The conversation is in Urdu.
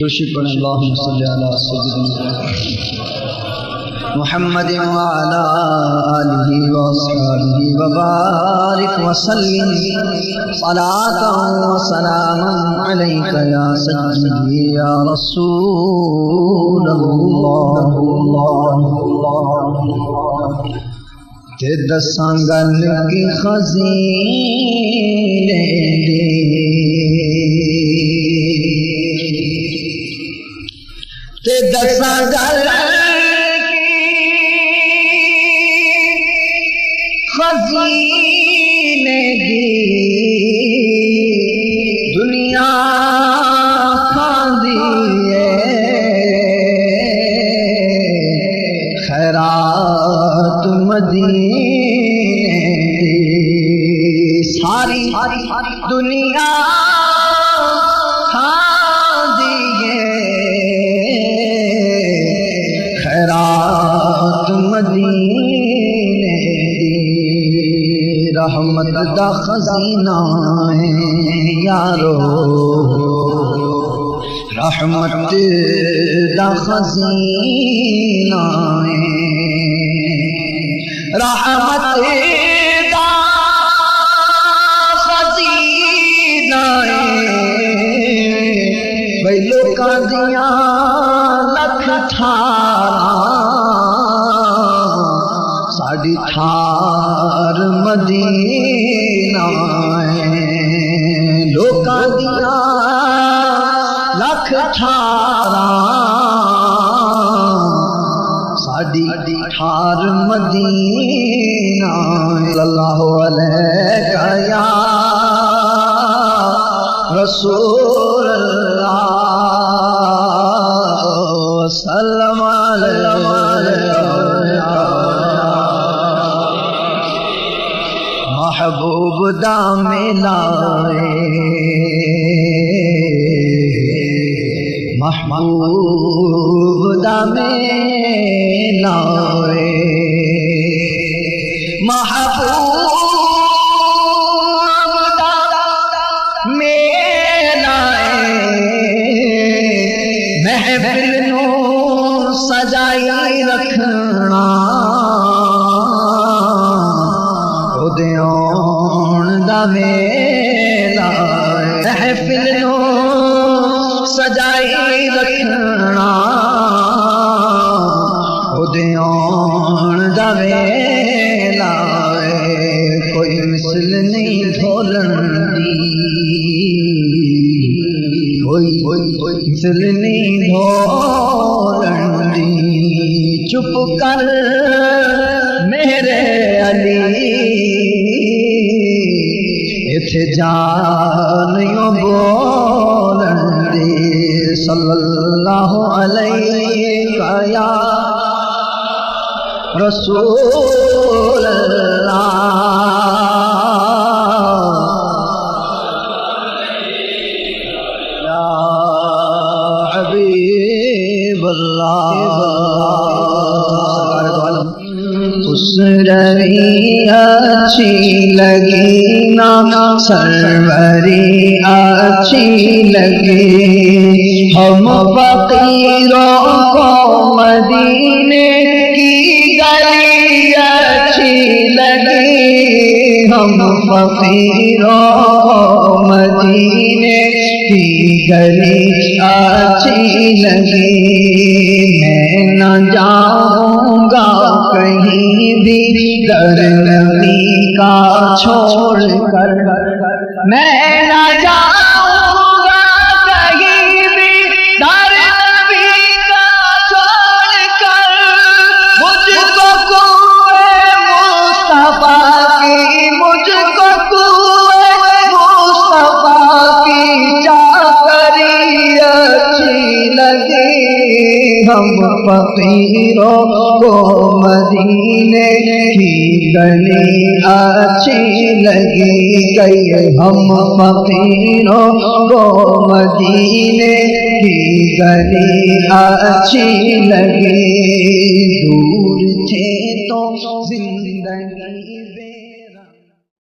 شکر اللہم صلی علی سیدنا محمد وعلی آلہ وصحبہ وبارک وسلم صلاة وسلاما علیک یا سیدی یا رسول اللہ تے دساں گل کی خزینے تے دساں گل خزینے دی دنیا کھاندی ہے خیرات مدینے دی ساری دنیا مدینے دی رحمت دا خزینہ ہے یارو رحمت دا خزینہ ہے رحمت دا خزینہ ہے بھئی لوکاں دیاں لکھ ٹھاراں ساڑی تھار مدینہ ہے لوکاں دیاں لکھ ٹھاراں ساڑی تھار مدینہ صلی اللہ علیہ یا رسول اللہ وسلم محبوب دا ملائے محبوب دا ملائے محبوب دا ملائے محفل نو سجائی رکھنا دیون دا ویلا محفل نو سجائی رکھنا دیون دا ویلا کوئی مثل نہیں ڈھولن دی کوئی مثل نہیں ڈھولن دی چپ کر میرے علی اتھے جانیوں بولن دی صلی اللہ علیہ یا رسول اللہ یا حبیب اللہ اس روی اچھی لگی نا سروری اچھی لگی ہم فقیروں کو مدینے کی گلی اچھی لگی ہم فقیروں کو مدینے کی گلی اچھی لگی میں نہ جاؤں گا کہیں بھی در نبی کا چھوڑ کر میں نہ جاؤں گا کہیں بھی در نبی کا چھوڑ کر مجھ کو کوئے مصطفیٰ کی مجھ کو کوئے مصطفیٰ کی چاکری اچھی لگی ہم فقیروں کو مدینے کی گلی اچھی لگی گئی ہم فقیروں کو مدینے کی گلی اچھی لگی دور تھے تو زندگی